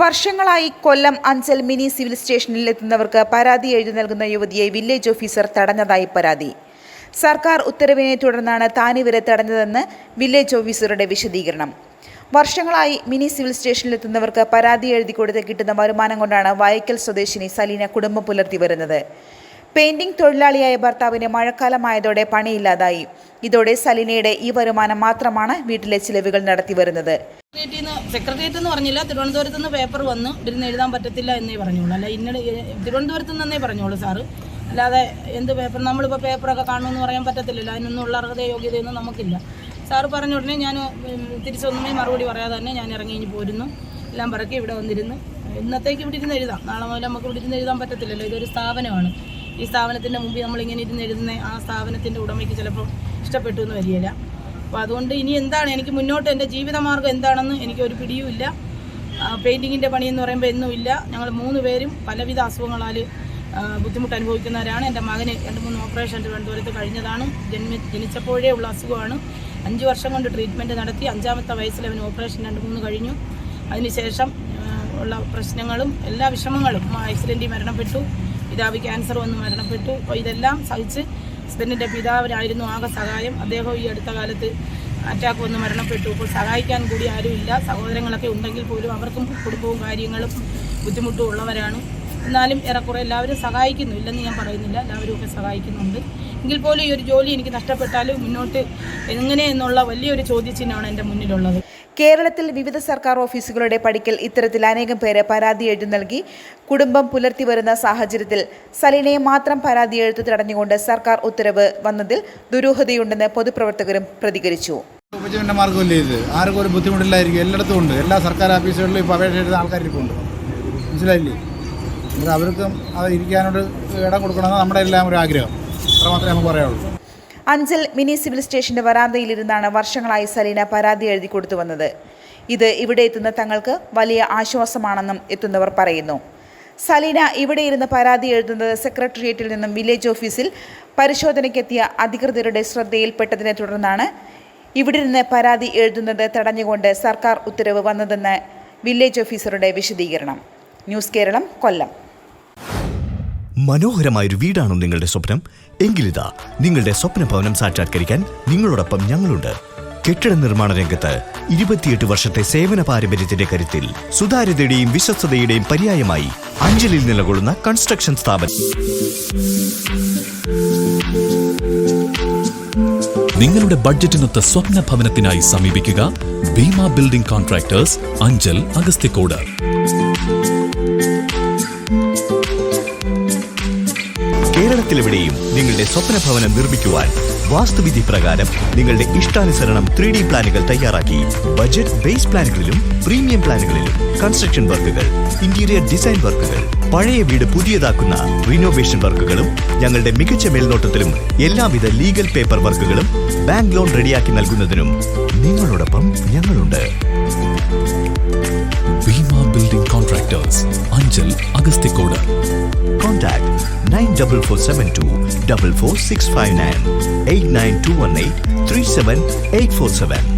വർഷങ്ങളായി Kollam Anchal mini civil സ്റ്റേഷനിൽ എത്തുന്നവർക്ക് പരാതി എഴുതി നൽകുന്ന യുവതിയെ വില്ലേജ് ഓഫീസർ തടഞ്ഞതായി പരാതി. സർക്കാർ ഉത്തരവിനെ തുടർന്നാണ് താനിവരെ തടഞ്ഞതെന്ന് വില്ലേജ് ഓഫീസറുടെ വിശദീകരണം. വർഷങ്ങളായി മിനി സിവിൽ സ്റ്റേഷനിലെത്തുന്നവർക്ക് പരാതി എഴുതി കൊടുത്ത് കിട്ടുന്ന വരുമാനം കൊണ്ടാണ് വായക്കൽ സ്വദേശിനി സലീന കുടുംബം പുലർത്തി വരുന്നത്. പെയിന്റിംഗ് തൊഴിലാളിയായ ഭർത്താവിന് മഴക്കാലമായതോടെ പണിയില്ലാതായി. ഇതോടെ സലീനയുടെ ഈ വരുമാനം മാത്രമാണ് വീട്ടിലെ ചിലവുകൾ നടത്തി വരുന്നത്. സെക്രട്ടേറിയറ്റ് എന്ന് പറഞ്ഞില്ല, തിരുവനന്തപുരത്ത് നിന്ന് പേപ്പർ വന്നു, ഇരുന്ന് എഴുതാൻ പറ്റത്തില്ല എന്നേ പറഞ്ഞോളൂ. അല്ല ഇന്നലെ തിരുവനന്തപുരത്ത് നിന്നേ പറഞ്ഞോളൂ സാറ്. അല്ലാതെ എന്ത് പേപ്പർ, നമ്മളിപ്പോൾ പേപ്പറൊക്കെ കാണുമെന്ന് പറയാൻ പറ്റത്തില്ലല്ലോ. അതിനൊന്നുള്ള അർഹത യോഗ്യതയൊന്നും നമുക്കില്ല. സാറ് പറഞ്ഞ ഉടനെ ഞാൻ തിരിച്ചൊന്നുമേ മറുപടി പറയാതെ തന്നെ ഞാൻ ഇറങ്ങി പോരുന്നു. എല്ലാം പറക്കി ഇവിടെ വന്നിരുന്നു. ഇന്നത്തേക്ക് ഇവിടെ ഇരുന്ന് എഴുതാം, നാളെ മുതൽ നമുക്ക് ഇവിടെ ഇരുന്ന് എഴുതാൻ പറ്റത്തില്ലല്ലോ. ഇതൊരു സ്ഥാപനമാണ്. ഈ സ്ഥാപനത്തിൻ്റെ മുമ്പിൽ നമ്മളിങ്ങനെ ഇരുന്ന് എഴുതുന്ന ആ സ്ഥാപനത്തിൻ്റെ ഉടമയ്ക്ക് ചിലപ്പോൾ ഇഷ്ടപ്പെട്ടു എന്ന് വരികയില്ല. അപ്പോൾ അതുകൊണ്ട് ഇനി എന്താണ് എനിക്ക് മുന്നോട്ട് എൻ്റെ ജീവിതമാർഗ്ഗം എന്താണെന്ന് എനിക്കൊരു പിടിയുമില്ല. പെയിൻറ്റിങ്ങിൻ്റെ പണിയെന്ന് പറയുമ്പോൾ എന്നുമില്ല. ഞങ്ങൾ 3 പേരും പലവിധ അസുഖങ്ങളാൽ ബുദ്ധിമുട്ട് അനുഭവിക്കുന്നവരാണ്. എൻ്റെ മകന് 2-3 ഓപ്പറേഷൻ തിരുവനന്തപുരത്ത് കഴിഞ്ഞതാണ്. ജനിച്ചപ്പോഴേ ഉള്ള അസുഖമാണ്. 5 വർഷം കൊണ്ട് ട്രീറ്റ്മെൻറ്റ് നടത്തി. 5ാമത്തെ വയസ്സിൽ അവന് ഓപ്പറേഷൻ 2-3 കഴിഞ്ഞു. അതിനുശേഷം ഉള്ള പ്രശ്നങ്ങളും എല്ലാ വിഷമങ്ങളും, ആക്സിഡൻറ്റിൽ മരണപ്പെട്ടു, പിതാവ് ക്യാൻസർ വന്ന് മരണപ്പെട്ടു. അപ്പോൾ ഇതെല്ലാം സഹിച്ച് ഹസ്ബൻഡിൻ്റെ പിതാവിനായിരുന്നു ആകെ സഹായം. അദ്ദേഹം ഈ അടുത്ത കാലത്ത് അറ്റാക്ക് വന്ന് മരണപ്പെട്ടു. ഇപ്പോൾ സഹായിക്കാൻ കൂടി ആരുമില്ല. സഹോദരങ്ങളൊക്കെ ഉണ്ടെങ്കിൽ പോലും അവർക്കും കുടുംബവും കാര്യങ്ങളും ബുദ്ധിമുട്ടും ഉള്ളവരാണ്. എന്നാലും ഏറെക്കുറെ എല്ലാവരും സഹായിക്കുന്നു, ഇല്ലെന്ന് ഞാൻ പറയുന്നില്ല, എല്ലാവരും ഒക്കെ സഹായിക്കുന്നുണ്ട്. എങ്കിൽ പോലും ഈ ഒരു ജോലി എനിക്ക് നഷ്ടപ്പെട്ടാൽ മുന്നോട്ട് എങ്ങനെയെന്നുള്ള വലിയൊരു ചോദ്യചിഹ്നമാണ് എൻ്റെ മുന്നിലുള്ളത്. കേരളത്തിൽ വിവിധ സർക്കാർ ഓഫീസുകളുടെ പടിക്കൽ ഇത്തരത്തിൽ അനേകം പേര് പരാതി എഴുതി നൽകി കുടുംബം പുലർത്തി വരുന്ന സാഹചര്യത്തിൽ സലീനയെ മാത്രം പരാതി എഴുത്ത് തടഞ്ഞുകൊണ്ട് സർക്കാർ ഉത്തരവ് വന്നതിൽ ദുരൂഹതയുണ്ടെന്ന് പൊതുപ്രവർത്തകരും പ്രതികരിച്ചു. ഉപജീവന മാർഗ്ഗമല്ലേ ഇത്? ആർക്കും ഒരു ബുദ്ധിമുട്ടില്ലായിരിക്കും. എല്ലായിടത്തും ഉണ്ട്. എല്ലാ സർക്കാർ ഓഫീസുകളിലും ഇപ്പോൾ അപേക്ഷ എഴുതുന്ന ആൾക്കാരിപ്പോൾ മനസ്സിലായില്ലേ? അവർക്കും അത് ഇരിക്കാനോട് ഇടം കൊടുക്കണമെന്ന് നമ്മുടെ എല്ലാം ഒരു ആഗ്രഹം. അത്ര മാത്രമേ നമുക്ക് പറയാനുള്ളൂ. അഞ്ചൽ മിനി സിവിൽ സ്റ്റേഷന്റെ വരാന്തയിലിരുന്നാണ് വർഷങ്ങളായി സലീന പരാതി എഴുതി കൊടുത്തു വന്നത്. ഇത് ഇവിടെ എത്തുന്ന തങ്ങൾക്ക് വലിയ ആശ്വാസമാണെന്നും എത്തുന്നവർ പറയുന്നു. സലീന ഇവിടെ ഇരുന്ന് പരാതി എഴുതുന്നത് സെക്രട്ടേറിയറ്റിൽ നിന്നും വില്ലേജ് ഓഫീസിൽ പരിശോധനയ്ക്കെത്തിയ അധികൃതരുടെ ശ്രദ്ധയിൽപ്പെട്ടതിനെ തുടർന്നാണ് ഇവിടെ നിന്ന് പരാതി എഴുതുന്നത് തടഞ്ഞുകൊണ്ട് സർക്കാർ ഉത്തരവ് വന്നതെന്ന് വില്ലേജ് ഓഫീസറുടെ വിശദീകരണം. ന്യൂസ് കേരളം, കൊല്ലം. മനോഹരമായൊരു വീടാണോ നിങ്ങളുടെ സ്വപ്നം? എങ്കിലിതാ നിങ്ങളുടെ സ്വപ്ന ഭവനം സാക്ഷാത്കരിക്കാൻ നിങ്ങളോടൊപ്പം ഞങ്ങളുണ്ട്. കെട്ടിട നിർമ്മാണ രംഗത്ത് 28 വർഷത്തെ സേവന പാരമ്പര്യത്തിന്റെ കരുത്തിൽ സുതാര്യതയുടെയും വിശ്വസ്തതയുടെയും പര്യായമായി അഞ്ചലിൽ നിലകൊള്ളുന്ന കൺസ്ട്രക്ഷൻ സ്ഥാപനം. നിങ്ങളുടെ ബഡ്ജറ്റിനൊത്ത സ്വപ്ന ഭവനത്തിനായി സമീപിക്കുക ഭീമ ബിൽഡിംഗ് കോൺട്രാക്ടേഴ്സ്, അഞ്ചൽ, അഗസ്ത്യക്കോട്. കേരളത്തിലെവിടെയും നിങ്ങളുടെ സ്വപ്ന ഭവനം നിർമ്മിക്കുവാൻ വാസ്തുവിധി പ്രകാരം നിങ്ങളുടെ ഇഷ്ടാനുസരണം 3D പ്ലാനുകൾ തയ്യാറാക്കി ബജറ്റ് ബേസ് പ്ലാനുകളിലും പ്രീമിയം പ്ലാനുകളിലും കൺസ്ട്രക്ഷൻ വർക്കുകൾ, ഇന്റീരിയർ ഡിസൈൻ വർക്കുകൾ, പഴയ വീട് പുതിയതാക്കുന്ന റിനോവേഷൻ വർക്കുകളും ഞങ്ങളുടെ മികച്ച മേൽനോട്ടത്തിലും എല്ലാവിധ ലീഗൽ പേപ്പർ വർക്കുകളും ബാങ്ക് ലോൺ റെഡിയാക്കി നൽകുന്നതിനും നിങ്ങളോടൊപ്പം ഞങ്ങളുണ്ട്. Bhima building contractors, Anchal, Agasthyakode. Contact 94472 44659 89218 37847.